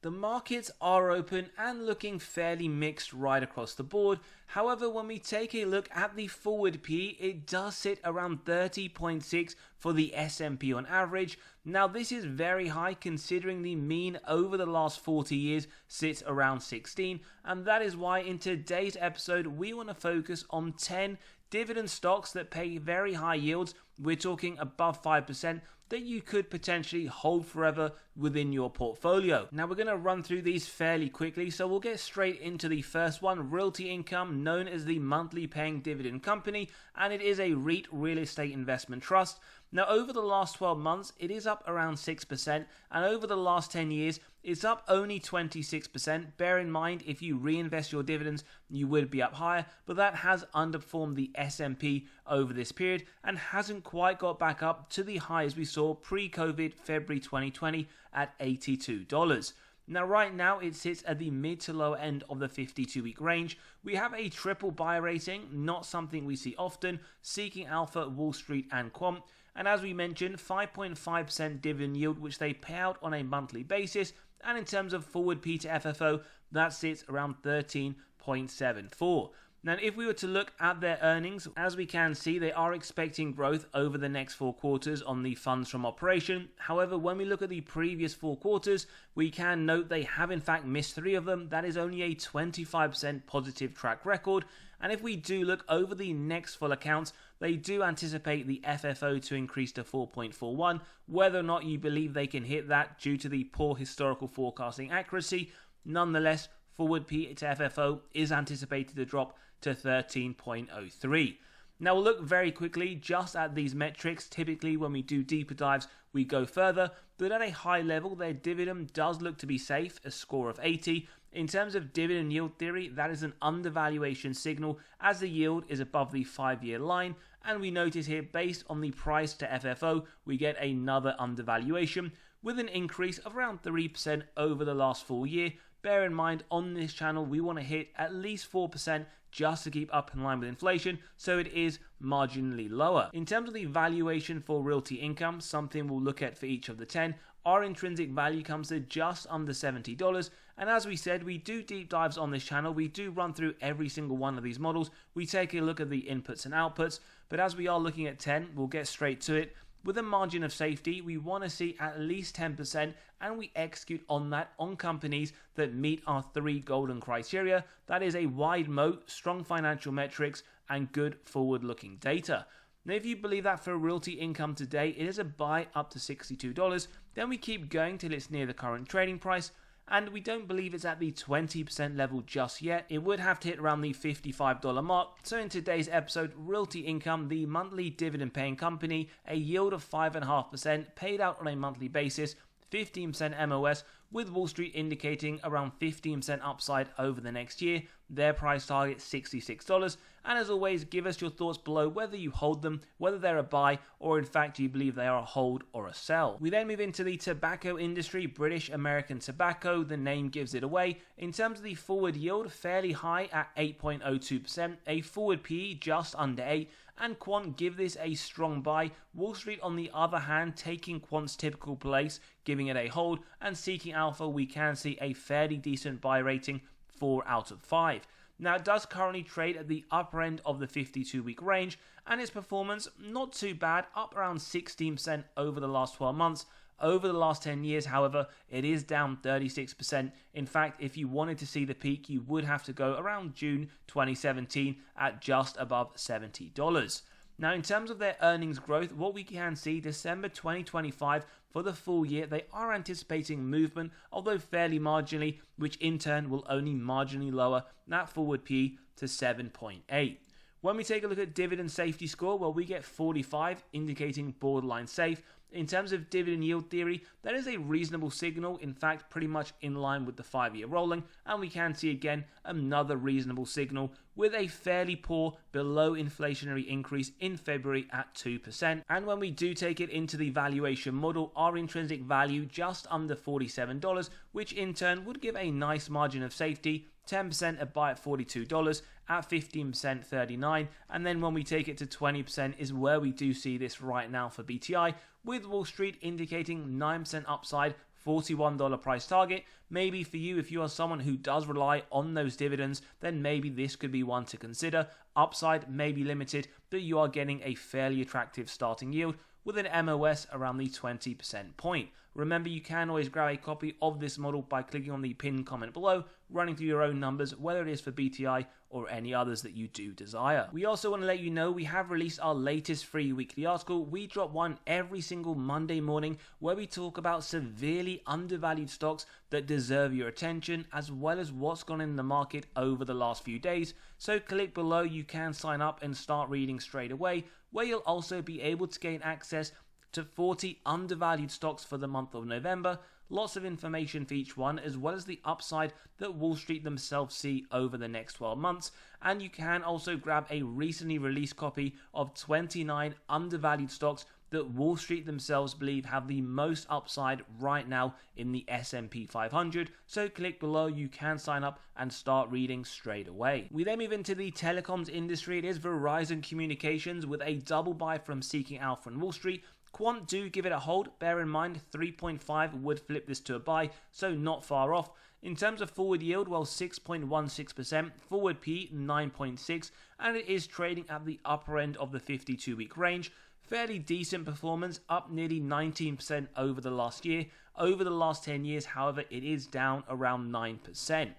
The markets are open and looking fairly mixed right across the board. However, when we take a look at the forward P, it does sit around 30.6 for the S&P on average. Now, this is very high considering the mean over the last 40 years sits around 16, and that is why in today's episode we want to focus on 10 dividend stocks that pay very high yields. We're talking above 5%, that you could potentially hold forever within your portfolio. Now we're going to run through these fairly quickly, so we'll get straight into the first one, Realty Income, known as the monthly paying dividend company, and it is a REIT, real estate investment trust. Now over the last 12 months, it is up around 6%, and over the last 10 years, it's up only 26%. Bear in mind, if you reinvest your dividends, you would be up higher, but that has underperformed the S&P over this period and hasn't quite got back up to the highs we saw pre-COVID February 2020 at $82. Now right now it sits at the mid to low end of the 52-week range. We have a triple buy rating, not something we see often, Seeking Alpha, Wall Street and Quant. And as we mentioned, 5.5% dividend yield, which they pay out on a monthly basis. And in terms of forward P to FFO, that sits around 13.74. Now, if we were to look at their earnings, as we can see, they are expecting growth over the next 4 quarters on the funds from operation. However, when we look at the previous 4 quarters, we can note they have in fact missed 3 of them. That is only a 25% positive track record. And if we do look over the next full accounts, they do anticipate the FFO to increase to 4.41. Whether or not you believe they can hit that due to the poor historical forecasting accuracy, nonetheless, forward P to FFO is anticipated to drop to 13.03. Now we'll look very quickly just at these metrics. Typically when we do deeper dives we go further, but at a high level their dividend does look to be safe, a score of 80. In terms of dividend yield theory, that is an undervaluation signal as the yield is above the 5-year line, and we notice here based on the price to FFO we get another undervaluation with an increase of around 3% over the last full year. Bear in mind, on this channel we want to hit at least 4% just to keep up in line with inflation, so it is marginally lower. In terms of the valuation for Realty Income, something we'll look at for each of the 10, our intrinsic value comes to just under $70, and as we said, we do deep dives on this channel. We do run through every single one of these models. We take a look at the inputs and outputs, but as we are looking at 10, we'll get straight to it. With a margin of safety, we want to see at least 10%, and we execute on that on companies that meet our 3 golden criteria. That is a wide moat, strong financial metrics, and good forward-looking data. Now, if you believe that for Realty Income today, it is a buy up to $62, then we keep going till it's near the current trading price, and we don't believe it's at the 20% level just yet. It would have to hit around the $55 mark. So in today's episode, Realty Income, the monthly dividend paying company, a yield of 5.5% paid out on a monthly basis, 15% MOS, with Wall Street indicating around 15% upside over the next year. Their price target $66. And as always, give us your thoughts below whether you hold them, whether they're a buy, or in fact you believe they are a hold or a sell. We then move into the tobacco industry, British American Tobacco, the name gives it away. In terms of the forward yield, fairly high at 8.02%, a forward PE just under 8, and Quant give this a strong buy. Wall Street on the other hand taking Quant's typical place, giving it a hold, and Seeking Alpha we can see a fairly decent buy rating, 4 out of 5. Now it does currently trade at the upper end of the 52-week range, and its performance not too bad, up around 16% over the last 12 months. Over the last 10 years, however, it is down 36%. In fact, if you wanted to see the peak, you would have to go around June 2017 at just above $70. Now, in terms of their earnings growth, what we can see, December 2025, for the full year, they are anticipating movement, although fairly marginally, which in turn will only marginally lower that forward P to 7.8. When we take a look at dividend safety score, well, we get 45, indicating borderline safe. In terms of dividend yield theory, that is a reasonable signal, in fact pretty much in line with the 5-year rolling, and we can see again another reasonable signal with a fairly poor below inflationary increase in February at 2%. And when we do take it into the valuation model, our intrinsic value just under $47, which in turn would give a nice margin of safety, 10% a buy at $42, at 15% $39, and then when we take it to 20% is where we do see this right now for BTI, with Wall Street indicating 9% upside $41 price target. Maybe for you, if you are someone who does rely on those dividends, then maybe this could be one to consider. Upside may be limited, but you are getting a fairly attractive starting yield with an MOS around the 20% point. Remember, you can always grab a copy of this model by clicking on the pinned comment below, running through your own numbers, whether it is for BTI or any others that you do desire. We also want to let you know we have released our latest free weekly article. We drop one every single Monday morning where we talk about severely undervalued stocks that deserve your attention, as well as what's gone in the market over the last few days. So click below, you can sign up and start reading straight away, where you'll also be able to gain access to 40 undervalued stocks for the month of November. Lots of information for each one, as well as the upside that Wall Street themselves see over the next 12 months. And you can also grab a recently released copy of 29 undervalued stocks that Wall Street themselves believe have the most upside right now in the S&P 500. So click below, you can sign up and start reading straight away. We then move into the telecoms industry. It is Verizon Communications with a double buy from Seeking Alpha and Wall Street. Quant do give it a hold. Bear in mind 3.5 would flip this to a buy, so not far off. In terms of forward yield, well, 6.16%, forward P 9.6, and it is trading at the upper end of the 52-week range. Fairly decent performance, up nearly 19% over the last year. Over the last 10 years, however, it is down around 9%.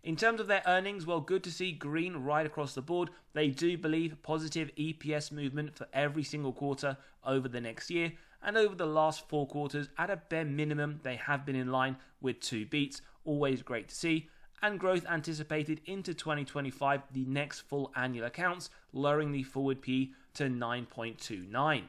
In terms of their earnings, well, good to see green right across the board. They do believe positive EPS movement for every single quarter over the next year. And over the last 4 quarters, at a bare minimum, they have been in line with 2 beats. Always great to see. And growth anticipated into 2025, the next full annual accounts, lowering the forward P to 9.29. In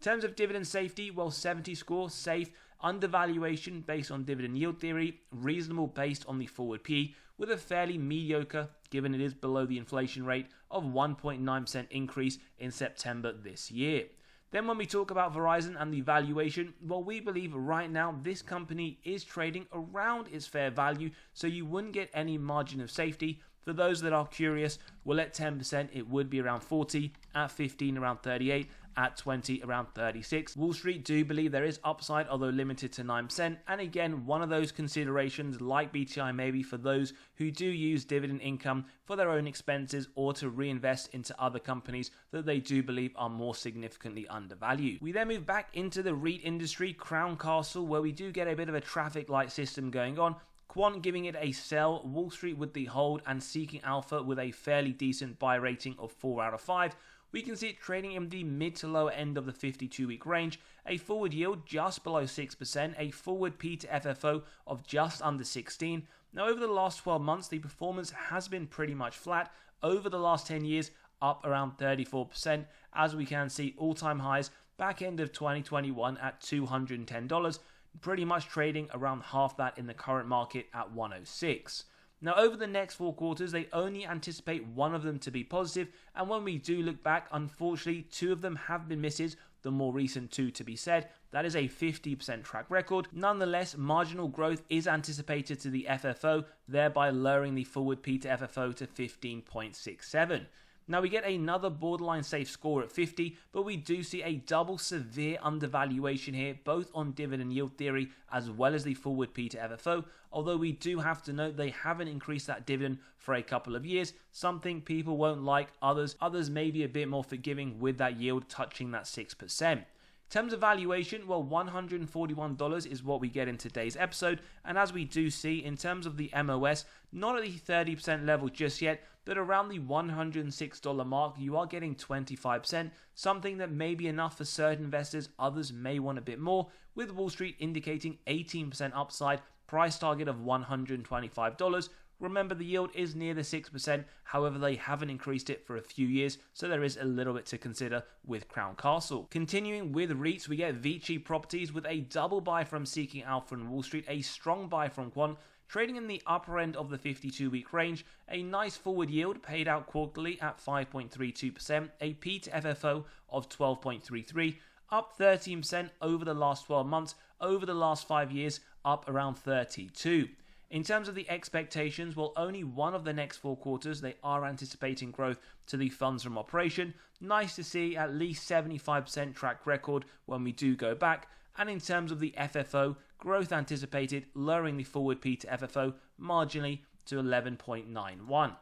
terms of dividend safety, well, 70 score, safe, undervaluation based on dividend yield theory, reasonable based on the forward P, with a fairly mediocre, given it is below the inflation rate, of 1.9% increase in September this year. Then when we talk about Verizon and the valuation, well, we believe right now this company is trading around its fair value, so you wouldn't get any margin of safety. For those that are curious, well, at 10% it would be around 40, at 15 around 38, at 20 around 36. Wall Street do believe there is upside, although limited to 9%. And again, one of those considerations, like BTI maybe, for those who do use dividend income for their own expenses or to reinvest into other companies that they do believe are more significantly undervalued. We then move back into the REIT industry, Crown Castle, where we do get a bit of a traffic light system going on. Quant giving it a sell, Wall Street with the hold, and Seeking Alpha with a fairly decent buy rating of 4 out of 5. We can see it trading in the mid to lower end of the 52-week range, a forward yield just below 6%, a forward P to FFO of just under 16. Now, over the last 12 months, the performance has been pretty much flat. Over the last 10 years, up around 34%, as we can see all-time highs back end of 2021 at $210, pretty much trading around half that in the current market at 106. Now, over the next 4 quarters, they only anticipate one of them to be positive, and when we do look back, unfortunately, 2 of them have been misses, the more recent 2 to be said. That is a 50% track record. Nonetheless, marginal growth is anticipated to the FFO, thereby lowering the forward P to FFO to 15.67. Now, we get another borderline safe score at 50, but we do see a double severe undervaluation here, both on dividend yield theory as well as the forward P to FFO, although we do have to note they haven't increased that dividend for a couple of years, something people won't like, others may be a bit more forgiving with that yield touching that 6%. In terms of valuation, well, $141 is what we get in today's episode, and as we do see, in terms of the MOS, not at the 30% level just yet, but around the $106 mark, you are getting 25%, something that may be enough for certain investors, others may want a bit more, with Wall Street indicating 18% upside, price target of $125. Remember, the yield is near the 6%, however, they haven't increased it for a few years, so there is a little bit to consider with Crown Castle. Continuing with REITs, we get VICI Properties with a double buy from Seeking Alpha and Wall Street, a strong buy from Quant, trading in the upper end of the 52-week range, a nice forward yield paid out quarterly at 5.32%, a P to FFO of 12.33, up 13% over the last 12 months, over the last 5 years, up around 32. In terms of the expectations, well, only one of the next 4 quarters, they are anticipating growth to the funds from operation. Nice to see at least 75% track record when we do go back. And in terms of the FFO, growth anticipated, lowering the forward P to FFO marginally to 11.91.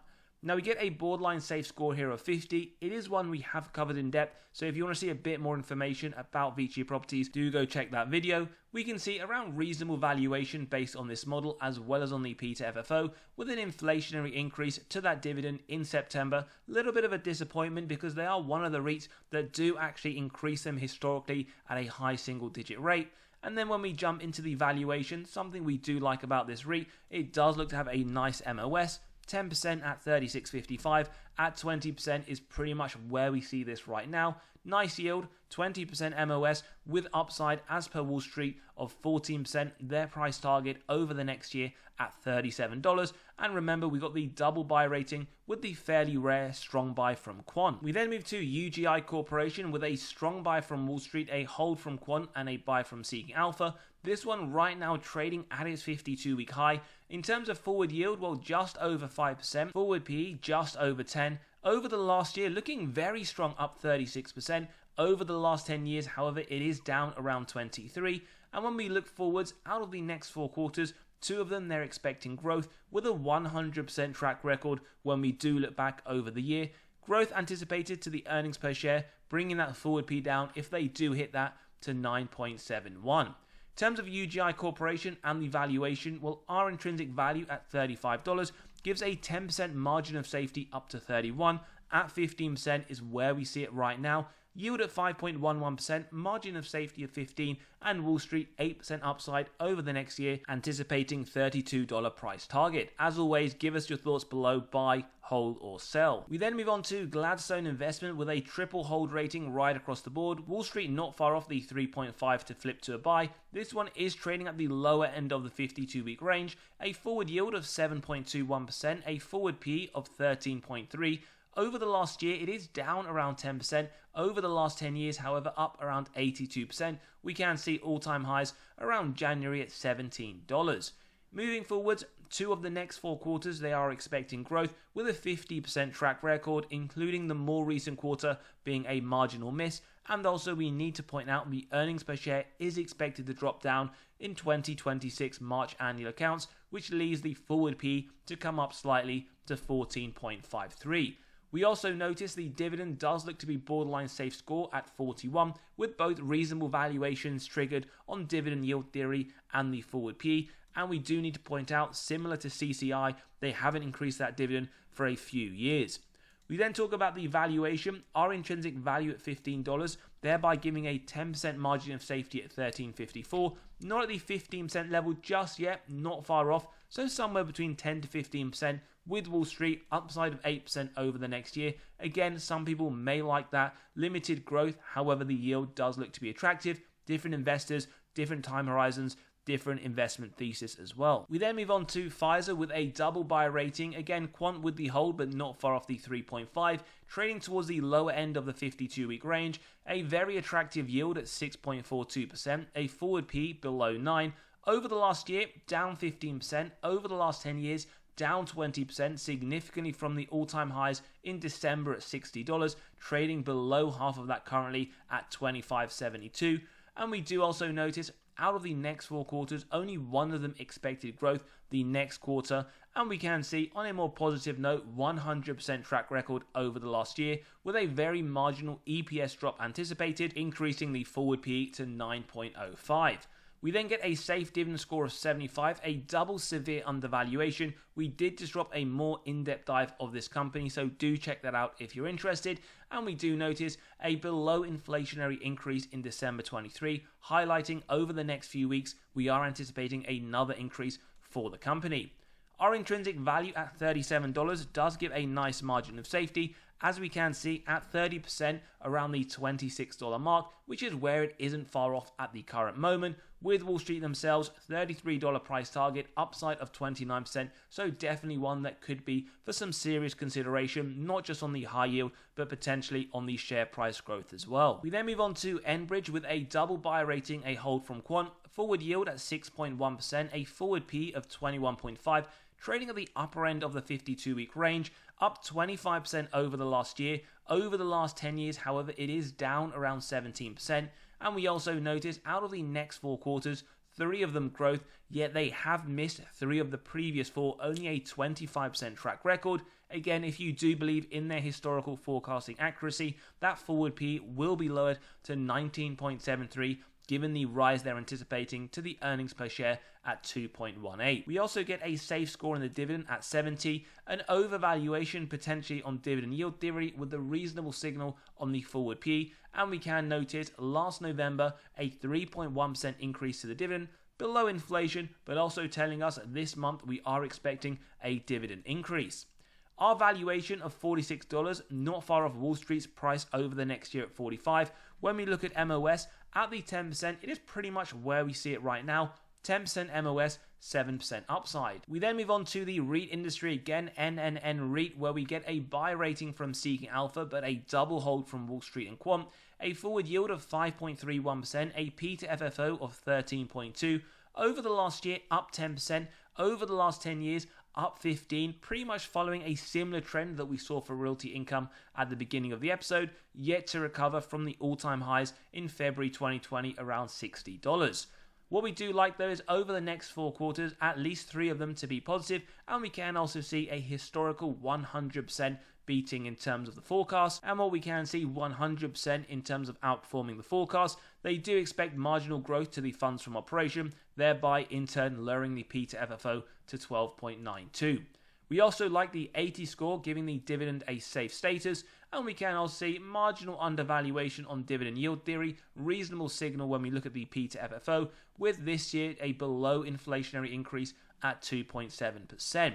Now we get a borderline safe score here of 50. It is one we have covered in depth, so if you want to see a bit more information about VICI Properties, do go check that video. We can see around reasonable valuation based on this model as well as on the P to FFO, with an inflationary increase to that dividend in September. A little bit of a disappointment because they are one of the REITs that do actually increase them historically at a high single digit rate. And then when we jump into the valuation, something we do like about this REIT, it does look to have a nice MOS. 10% at 36.55, at 20% is pretty much where we see this right now. Nice yield, 20% MOS with upside as per Wall Street of 14%, their price target over the next year at $37. And remember, we got the double buy rating with the fairly rare strong buy from Quant. We then move to UGI Corporation with a strong buy from Wall Street, a hold from Quant, and a buy from Seeking Alpha. This one right now trading at its 52-week high. In terms of forward yield, well, just over 5%. Forward PE, just over 10. Over the last year, looking very strong, up 36%. Over the last 10 years, however, it is down around 23. And when we look forwards, out of the next 4 quarters, 2 of them, they're expecting growth with a 100% track record when we do look back over the year. Growth anticipated to the earnings per share, bringing that forward P down, if they do hit that, to 9.71. In terms of UGI Corporation and the valuation, well, our intrinsic value at $35 gives a 10% margin of safety up to 31. At 15% is where we see it right now. Yield at 5.11%, margin of safety of 15, and Wall Street 8% upside over the next year, anticipating $32 price target. As always, give us your thoughts below, buy, hold, or sell. We then move on to Gladstone Investment with a triple hold rating right across the board. Wall Street not far off the 3.5 to flip to a buy. This one is trading at the lower end of the 52-week range. A forward yield of 7.21%, a forward PE of 13.3. Over the last year, it is down around 10%. Over the last 10 years, however, up around 82%. We can see all-time highs around January at $17. Moving forwards, 2 of the next 4 quarters, they are expecting growth with a 50% track record, including the more recent quarter being a marginal miss. And also, we need to point out the earnings per share is expected to drop down in 2026 March annual accounts, which leaves the forward P to come up slightly to 14.53. We also notice the dividend does look to be borderline safe score at 41, with both reasonable valuations triggered on dividend yield theory and the forward PE. And we do need to point out, similar to CCI, they haven't increased that dividend for a few years. We then talk about the valuation, our intrinsic value at $15, thereby giving a 10% margin of safety at $13.54. Not at the 15% level just yet, not far off, so somewhere between 10 to 15%, with Wall Street upside of 8% over the next year. Again, some people may like that limited growth, however the yield does look to be attractive. Different investors, different time horizons, different investment thesis as well. We then move on to Pfizer with a double buy rating. Again, Quant with the hold, but not far off the 3.5, trading towards the lower end of the 52-week range. A very attractive yield at 6.42%, a forward P below 9. Over the last year, down 15%. Over the last 10 years, down 20%, significantly from the all-time highs in December at $60, trading below half of that currently at $25.72. And we do also notice, out of the next 4 quarters, only one of them expected growth the next quarter. And we can see, on a more positive note, 100% track record over the last year, with a very marginal EPS drop anticipated, increasing the forward PE to 9.05. We then get a safe dividend score of 75, a double severe undervaluation. We did just drop a more in-depth dive of this company, so do check that out if you're interested. And we do notice a below inflationary increase in December 23, highlighting over the next few weeks, we are anticipating another increase for the company. Our intrinsic value at $37 does give a nice margin of safety, as we can see at 30% around the $26 mark, which is where it isn't far off at the current moment. With Wall Street themselves, $33 price target, upside of 29%, so definitely one that could be for some serious consideration, not just on the high yield, but potentially on the share price growth as well. We then move on to Enbridge with a double buy rating, a hold from Quant, forward yield at 6.1%, a forward P of 21.5, trading at the upper end of the 52-week range, up 25% over the last year. Over the last 10 years, however, it is down around 17%. And we also notice out of the next 4 quarters, 3 of them growth, yet they have missed 3 of the previous 4, only a 25% track record. Again, if you do believe in their historical forecasting accuracy, that forward P will be lowered to 19.73, given the rise they're anticipating to the earnings per share at 2.18. We also get a safe score in the dividend at 70, an overvaluation potentially on dividend yield theory with a reasonable signal on the forward P, and we can notice last November a 3.1% increase to the dividend, below inflation, but also telling us this month we are expecting a dividend increase. Our valuation of $46, not far off Wall Street's price over the next year at $45. When we look at MOS, at the 10%, it is pretty much where we see it right now. 10% MOS, 7% upside. We then move on to the REIT industry again, NNN REIT, where we get a buy rating from Seeking Alpha, but a double hold from Wall Street and Quant, a forward yield of 5.31%, a P to FFO of 13.2, over the last year up 10%, over the last 10 years up 15, pretty much following a similar trend that we saw for Realty Income at the beginning of the episode, yet to recover from the all-time highs in February 2020 around $60. What we do like though is over the next 4 quarters, at least 3 of them to be positive, and we can also see a historical 100% beating in terms of the forecast, and what we can see 100% in terms of outperforming the forecast. They do expect marginal growth to the funds from operation, thereby in turn lowering the P to FFO to 12.92. We also like the 80 score, giving the dividend a safe status, and we can also see marginal undervaluation on dividend yield theory, reasonable signal when we look at the P to FFO, with this year a below inflationary increase at 2.7%.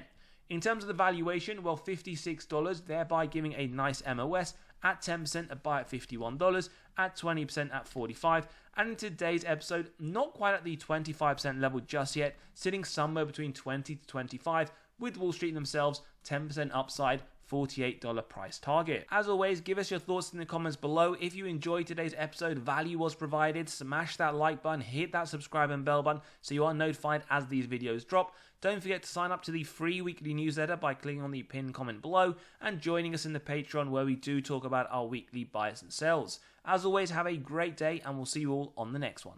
In terms of the valuation, well, $56, thereby giving a nice MOS, at 10% a buy at $51, at 20% at $45, and in today's episode, not quite at the 25% level just yet, sitting somewhere between 20 to 25, with Wall Street themselves 10% upside, $48 price target. As always, give us your thoughts in the comments below. If you enjoyed today's episode, value was provided, smash that like button, hit that subscribe and bell button so you are notified as these videos drop. Don't forget to sign up to the free weekly newsletter by clicking on the pinned comment below and joining us in the Patreon where we do talk about our weekly buys and sells. As always, have a great day and we'll see you all on the next one.